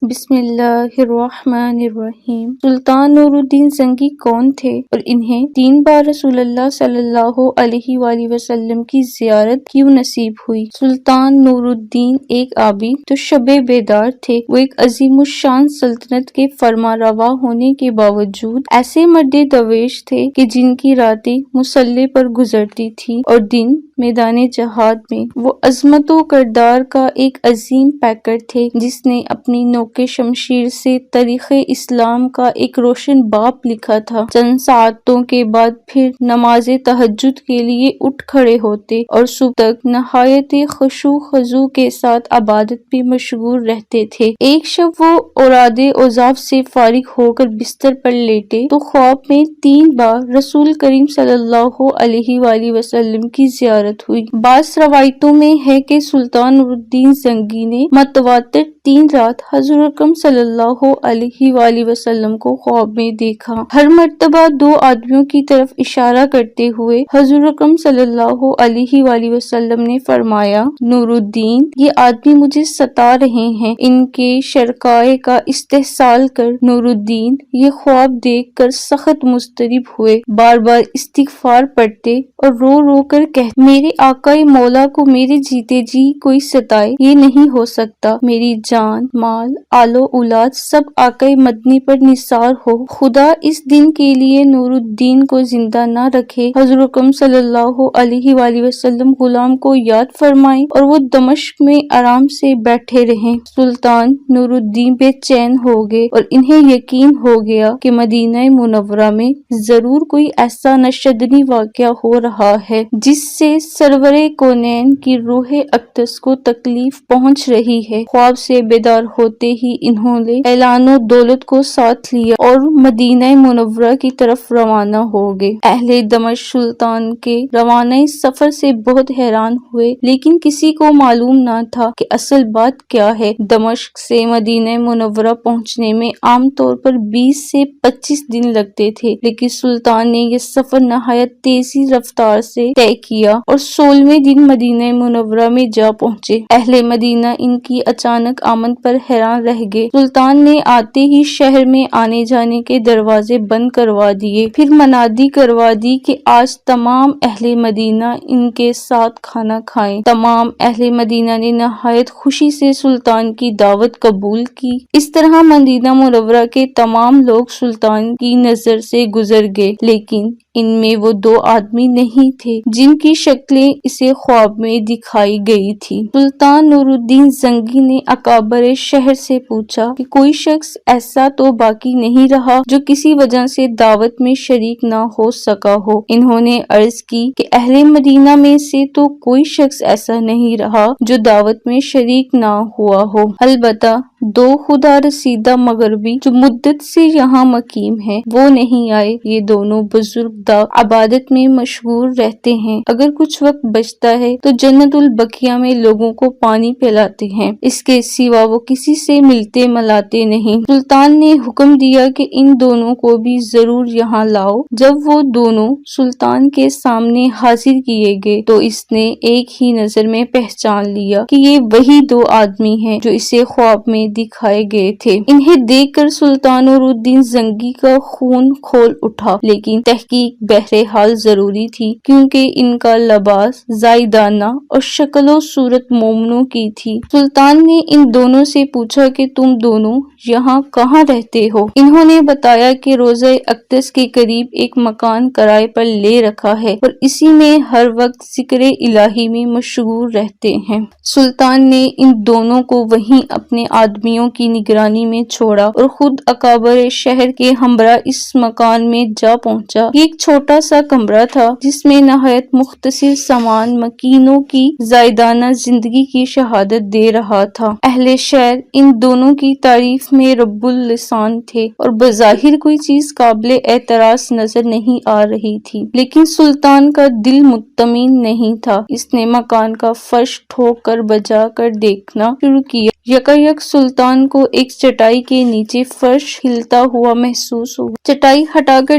بسم اللہ الرحمن الرحیم۔ سلطان نور الدین زنگی کون تھے اور انہیں 3 بار رسول اللہ صلی اللہ علیہ وآلہ وسلم کی زیارت کیوں نصیب ہوئی؟ سلطان نور الدین ایک آبی تو شب بیدار تھے۔ وہ ایک عظیم الشان سلطنت کے فرما روا ہونے کے باوجود ایسے مرد درویش تھے کہ جن کی راتیں مسلح پر گزرتی تھی اور دن میدان جہاد میں۔ وہ عظمت و کردار کا ایک عظیم پیکر تھے جس نے اپنی نوک شمشیر سے تاریخ اسلام کا ایک روشن باب لکھا تھا۔ چند ساعتوں کے بعد پھر نماز تہجد کے لیے اٹھ کھڑے ہوتے اور صبح تک نہایت خشوع و خضوع کے ساتھ عبادت میں مشغول رہتے تھے۔ ایک شب وہ اوراد اوظاف سے فارغ ہو کر بستر پر لیٹے تو خواب میں 3 بار رسول کریم صلی اللہ علیہ وآلہ وسلم کی زیارت ہوئی۔ بعض روایتوں میں ہے کہ سلطان نور الدین زنگی نے متواتر 3 رات حضور اکرم صلی اللہ علیہ وآلہ وسلم کو خواب میں دیکھا۔ ہر مرتبہ 2 آدمیوں کی طرف اشارہ کرتے ہوئے حضور اکرم صلی اللہ علیہ وآلہ وسلم نے فرمایا، نور الدین، یہ آدمی مجھے ستا رہے ہیں۔ ان کے شرکائے کا استحصال کر نور الدین یہ خواب دیکھ کر سخت مضطرب ہوئے، بار بار استغفار پڑھتے اور رو رو کر کہتے، میرے آقا مولا کو میرے جیتے جی کوئی ستائے یہ نہیں ہو سکتا۔ میری جان، مال، آل و اولاد سب آقا مدنی پر نثار ہو۔ خدا اس دن کے لیے نور الدین کو زندہ نہ رکھے۔ حضور اکرم صلی اللہ علیہ وآلہ وسلم غلام کو یاد فرمائیں اور وہ دمشق میں آرام سے بیٹھے رہیں۔ سلطان نور الدین بے چین ہو گئے اور انہیں یقین ہو گیا کہ مدینہ منورہ میں ضرور کوئی ایسا نشدنی واقعہ ہو رہا ہے جس سے سرور کونین کی روح اقدس کو تکلیف پہنچ رہی ہے۔ خواب سے بیدار ہوتے ہی انہوں نے اعلان و دولت کو ساتھ لیا اور مدینہ منورہ کی طرف روانہ ہو گئے۔ اہل دمشق سلطان کے روانہ سفر سے بہت حیران ہوئے، لیکن کسی کو معلوم نہ تھا کہ اصل بات کیا ہے۔ دمشق سے مدینہ منورہ پہنچنے میں عام طور پر 20 سے 25 دن لگتے تھے، لیکن سلطان نے یہ سفر نہایت تیزی رفتار سے طے کیا اور 16ویں دن مدینہ منورہ میں جا پہنچے۔ اہل مدینہ ان کی اچانک آمد پر حیران رہ گئے۔ سلطان نے آتے ہی شہر میں آنے جانے کے دروازے بند کروا دیے، پھر منادی کروا دی کہ آج تمام اہل مدینہ ان کے ساتھ کھانا کھائیں۔ تمام اہل مدینہ نے نہایت خوشی سے سلطان کی دعوت قبول کی۔ اس طرح مدینہ منورہ کے تمام لوگ سلطان کی نظر سے گزر گئے، لیکن ان میں وہ 2 آدمی نہیں تھے جن کی شکلیں اسے خواب میں دکھائی گئی تھی۔ سلطان نور الدین زنگی نے اکابر شہر سے پوچھا کہ کوئی شخص ایسا تو باقی نہیں رہا جو کسی وجہ سے دعوت میں شریک نہ ہو سکا ہو۔ انہوں نے عرض کی کہ اہل مدینہ میں سے تو کوئی شخص ایسا نہیں رہا جو دعوت میں شریک نہ ہوا ہو، البتہ 2 خدا رسیدہ مغربی جو مدت سے یہاں مقیم ہیں وہ نہیں آئے۔ یہ دونوں بزرگ عبادت میں مشغول رہتے ہیں، اگر کچھ وقت بچتا ہے تو جنت البقیع میں لوگوں کو پانی پلاتے ہیں، اس کے سوا وہ کسی سے ملتے ملاتے نہیں۔ سلطان نے حکم دیا کہ ان دونوں کو بھی ضرور یہاں لاؤ۔ جب وہ دونوں سلطان کے سامنے حاضر کیے گئے تو اس نے ایک ہی نظر میں پہچان لیا کہ یہ وہی 2 آدمی ہیں جو اسے خواب میں دکھائے گئے تھے۔ انہیں دیکھ کر سلطان نور الدین زنگی کا خون کھول اٹھا، لیکن تحقیق بہرحال ضروری تھی کیونکہ ان کا لباس زائدانہ اور شکل و صورت مومنوں کی تھی۔ سلطان نے ان دونوں سے پوچھا کہ تم دونوں یہاں کہاں رہتے ہو؟ انہوں نے بتایا کہ روضہ اقدس کے قریب ایک مکان کرائے پر لے رکھا ہے اور اسی میں ہر وقت ذکر الہی میں مشغول رہتے ہیں۔ سلطان نے ان دونوں کو وہیں اپنے آدمیوں کی نگرانی میں چھوڑا اور خود اکابر شہر کے ہمراہ اس مکان میں جا پہنچا۔ یہ ایک چھوٹا سا کمرہ تھا جس میں نہایت مختصر سامان مکینوں کی زائدانہ زندگی کی شہادت دے رہا تھا۔ اہل شہر ان دونوں کی تعریف میں رب اللسان تھے اور بظاہر کوئی چیز قابل اعتراض نظر نہیں آ رہی تھی، لیکن سلطان کا دل مطمئن نہیں تھا۔ اس نے مکان کا فرش ٹھوک کر بجا کر دیکھنا شروع کیا۔ یکایک سلطان سلطان کو ایک چٹائی کے نیچے فرش ہلتا ہوا محسوس ہوا۔ چٹائی ہٹا کر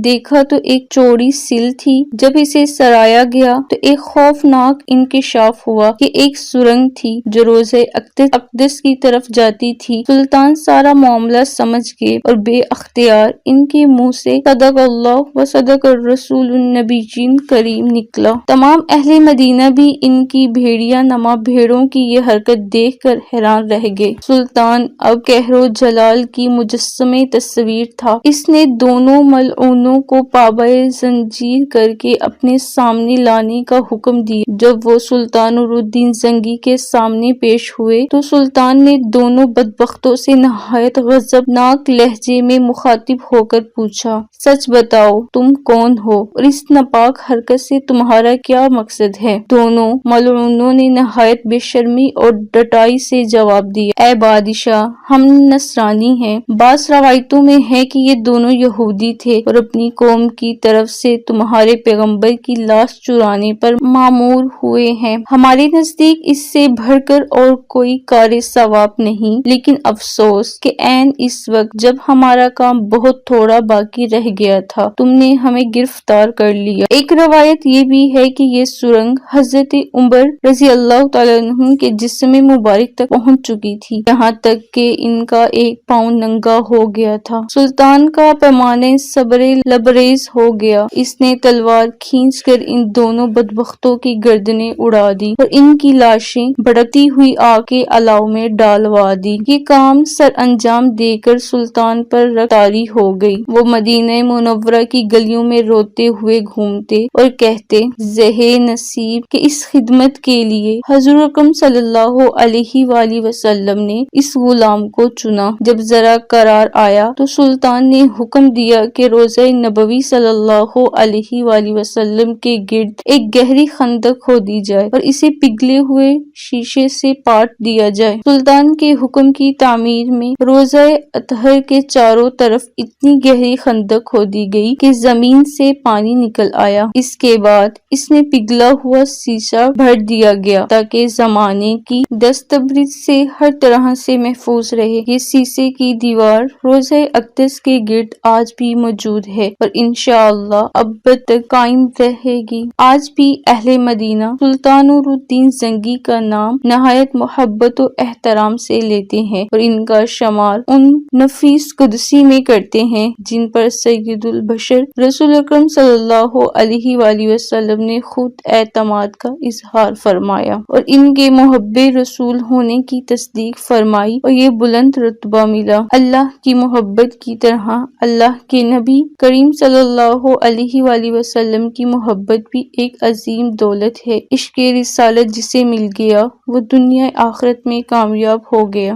دیکھا تو ایک چوڑی سل تھی۔ جب اسے سرایا گیا تو ایک خوفناک انکشاف ہوا کہ ایک سرنگ تھی جو روضہ اقدس کی طرف جاتی تھی۔ سلطان سارا معاملہ سمجھ گئے اور بے اختیار ان کے منہ سے صدق اللہ و صدق الرسول النبی کریم نکلا۔ تمام اہل مدینہ بھی ان کی بھیڑیا نما بھیڑوں کی یہ حرکت دیکھ کر حیران رہ گئے۔ سلطان اب قہر و جلال کی مجسمہ تصویر تھا۔ اس نے دونوں ملعونوں کو پابائے زنجیر کر کے اپنے سامنے لانے کا حکم دیا۔ جب وہ سلطان نور الدین زنگی کے سامنے پیش ہوئے تو سلطان نے دونوں بدبختوں سے نہایت غضبناک لہجے میں مخاطب ہو کر پوچھا، سچ بتاؤ تم کون ہو اور اس ناپاک حرکت سے تمہارا کیا مقصد ہے؟ دونوں ملعونوں نے نہایت بے شرمی اور ڈٹائی سے جواب دیا، اے بادشاہ، ہم نصرانی ہیں۔ بعض روایتوں میں ہے کہ یہ دونوں یہودی تھے اور اپنی قوم کی طرف سے تمہارے پیغمبر کی لاش چرانے پر مامور ہوئے ہیں۔ ہمارے نزدیک اس سے بڑھ کر اور کوئی کار ثواب نہیں، لیکن افسوس کہ عین اس وقت جب ہمارا کام بہت تھوڑا باقی رہ گیا تھا تم نے ہمیں گرفتار کر لیا۔ ایک روایت یہ بھی ہے کہ یہ سرنگ حضرت عمر رضی اللہ تعالیٰ عنہ کے جسم مبارک تک پہنچ چکی تھی، یہاں تک کہ ان کا ایک پاؤں ننگا ہو گیا تھا۔ سلطان کا پیمانہ صبر لبریز ہو گیا۔ اس نے تلوار کھینچ کر ان دونوں بدبختوں کی گردنیں اڑا دی اور ان کی لاشیں بھڑکتی ہوئی آگ کے الاؤ میں ڈالوا دی۔ یہ کام سر انجام دے کر سلطان پر رخ طاری ہو گئی۔ وہ مدینہ منورہ کی گلیوں میں روتے ہوئے گھومتے اور کہتے، زہے نصیب کہ اس خدمت کے لیے حضور اکرم صلی اللہ علیہ وآلہ وسلم نے اس غلام کو چنا۔ جب ذرا قرار آیا تو سلطان نے حکم دیا کہ روضہ نبوی صلی اللہ علیہ وآلہ وسلم کے گرد ایک گہری خندق کھودی جائے اور اسے پگھلے ہوئے شیشے سے پاٹ دیا جائے۔ سلطان کے حکم کی تعمیر میں روضہ اطہر کے چاروں طرف اتنی گہری خندق کھودی گئی کہ زمین سے پانی نکل آیا۔ اس کے بعد اس میں پگھلا ہوا شیشہ بھر دیا گیا تاکہ زمانے کی دست برد سے ہر طرح سے محفوظ رہے۔ یہ شیشے کی دیوار روضہ اقدس کے گرد آج بھی موجود ہے اور انشاءاللہ اب تک قائم رہے گی۔ آج بھی اہل مدینہ سلطان نور الدین زنگی کا نام نہایت محبت و احترام سے لیتے ہیں اور ان کا شمار ان نفیس قدسی میں کرتے ہیں جن پر سید البشر رسول اکرم صلی اللہ علیہ وآلہ وسلم نے خود اعتماد کا اظہار فرمایا اور ان کے محب رسول ہونے کی تصدیق فرمائی اور یہ بلند رتبہ ملا۔ اللہ کی محبت کی طرح اللہ کے نبی کریم صلی اللہ علیہ وآلہ وسلم کی محبت بھی ایک عظیم دولت ہے۔ عشق رسالت جسے مل گیا وہ دنیا آخرت میں کامیاب ہو گیا۔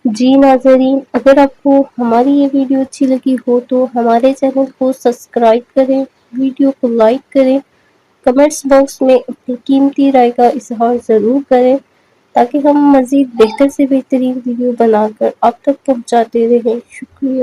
جی ناظرین، اگر آپ کو ہماری یہ ویڈیو اچھی لگی ہو تو ہمارے چینل کو سبسکرائب کریں، ویڈیو کو لائک کریں، کمنٹس باکس میں اپنی قیمتی رائے کا اظہار ضرور کریں تاکہ ہم مزید بہتر سے بہترین ویڈیو بنا کر آپ تک پہنچاتے رہیں۔ شکریہ۔